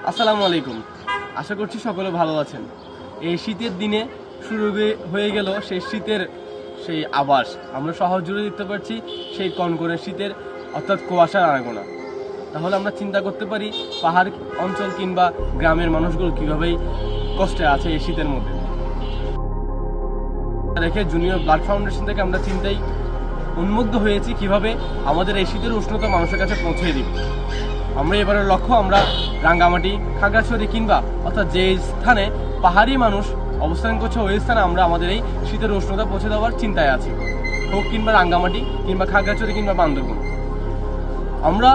আসসালামু আলাইকুম। আশা করছি সকলে ভালো আছেন। এই শীতের দিনে শুরু হয়ে গেল সেই শীতের সেই আভাস। আমরা শহর জুড়ে দেখতে পাচ্ছি সেই কনকনে শীতের অর্থাৎ কুয়াশার আনাগোনা। তাহলে আমরা চিন্তা করতে পারি পাহাড় অঞ্চল কিংবা গ্রামের মানুষগুলো কীভাবেই কষ্টে আছে এই শীতের মধ্যে। রেখে জুনিয়র ব্লাড ফাউন্ডেশন থেকে আমরা চিন্তাই উন্মুগ্ধ হয়েছি কিভাবে আমাদের এই শীতের উষ্ণতা মানুষের কাছে পৌঁছে দিব। আমরা এবারের লক্ষ্য আমরা রাঙ্গামাটি, খাগড়াছড়ি কিংবা অর্থাৎ যে স্থানে পাহাড়ি মানুষ অবস্থান করছে ওই স্থানে আমরা আমাদের এই শীতের উষ্ণতা পৌঁছে দেওয়ার চিন্তায় আছি, হোক কিংবা রাঙ্গামাটি কিংবা খাগড়াছড়ি কিংবা বান্দরবন। আমরা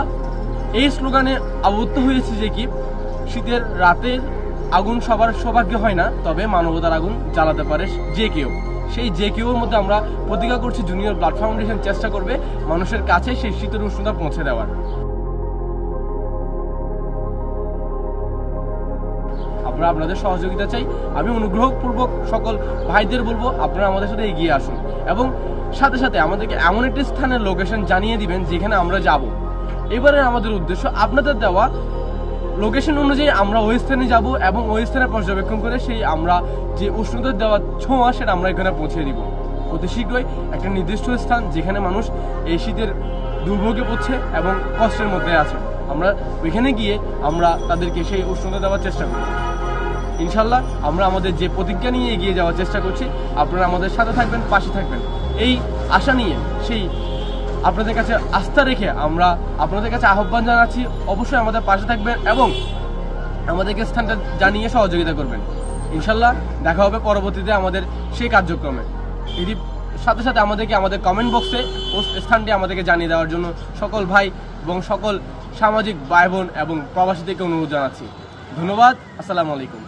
এই স্লোগানে আবদ্ধ হয়েছি যে কি শীতের রাতের আগুন সবার সৌভাগ্য হয় না, তবে মানবতার আগুন জ্বালাতে পারে যে কেউ। সেই যে কেউর মধ্যে আমরা প্রতিজ্ঞা করছি জুনিয়র ব্লাড ফাউন্ডেশন চেষ্টা করবে মানুষের কাছে সেই শীতের উষ্ণতা পৌঁছে দেওয়ার। আমরা আপনাদের সহযোগিতা চাই। আমি অনুগ্রহপূর্বক সকল ভাইদের বলবো আপনারা আমাদের সাথে এগিয়ে আসুন এবং সাথে সাথে আমাদেরকে এমন একটি স্থানের লোকেশন জানিয়ে দিবেন যেখানে আমরা যাব। এবারে আমাদের উদ্দেশ্য আপনাদের দেওয়া লোকেশন অনুযায়ী আমরা ওই স্থানে যাব এবং ওই স্থানে পর্যবেক্ষণ করে সেই আমরা যে উষ্ণতার দেওয়া ছোঁয়া সেটা আমরা এখানে পৌঁছে দিব অতি শীঘ্রই একটা নির্দিষ্ট স্থান যেখানে মানুষ এই শীতের দুর্ভোগে পড়ছে এবং কষ্টের মধ্যে আছে। আমরা ওইখানে গিয়ে আমরা তাদেরকে সেই উষ্ণতা দেওয়ার চেষ্টা করি। ইনশাল্লাহ আমরা আমাদের যে প্রতিজ্ঞা নিয়ে এগিয়ে যাওয়ার চেষ্টা করছি, আপনারা আমাদের সাথে থাকবেন, পাশে থাকবেন এই আশা নিয়ে সেই আপনাদের কাছে আস্থা রেখে আমরা আপনাদের কাছে আহ্বান জানাচ্ছি অবশ্যই আমাদের পাশে থাকবেন এবং আমাদেরকে স্থানটা জানিয়ে সহযোগিতা করবেন। ইনশাল্লাহ দেখা হবে পরবর্তীতে আমাদের সেই কার্যক্রমে। এটি সাথে সাথে আমাদেরকে আমাদের কমেন্ট বক্সে স্থানটি আমাদেরকে জানিয়ে দেওয়ার জন্য সকল ভাই এবং সকল সামাজিক ভাই বোন এবং প্রবাসীদেরকে অনুরোধ জানাচ্ছি। ধন্যবাদ। আসসালামু আলাইকুম।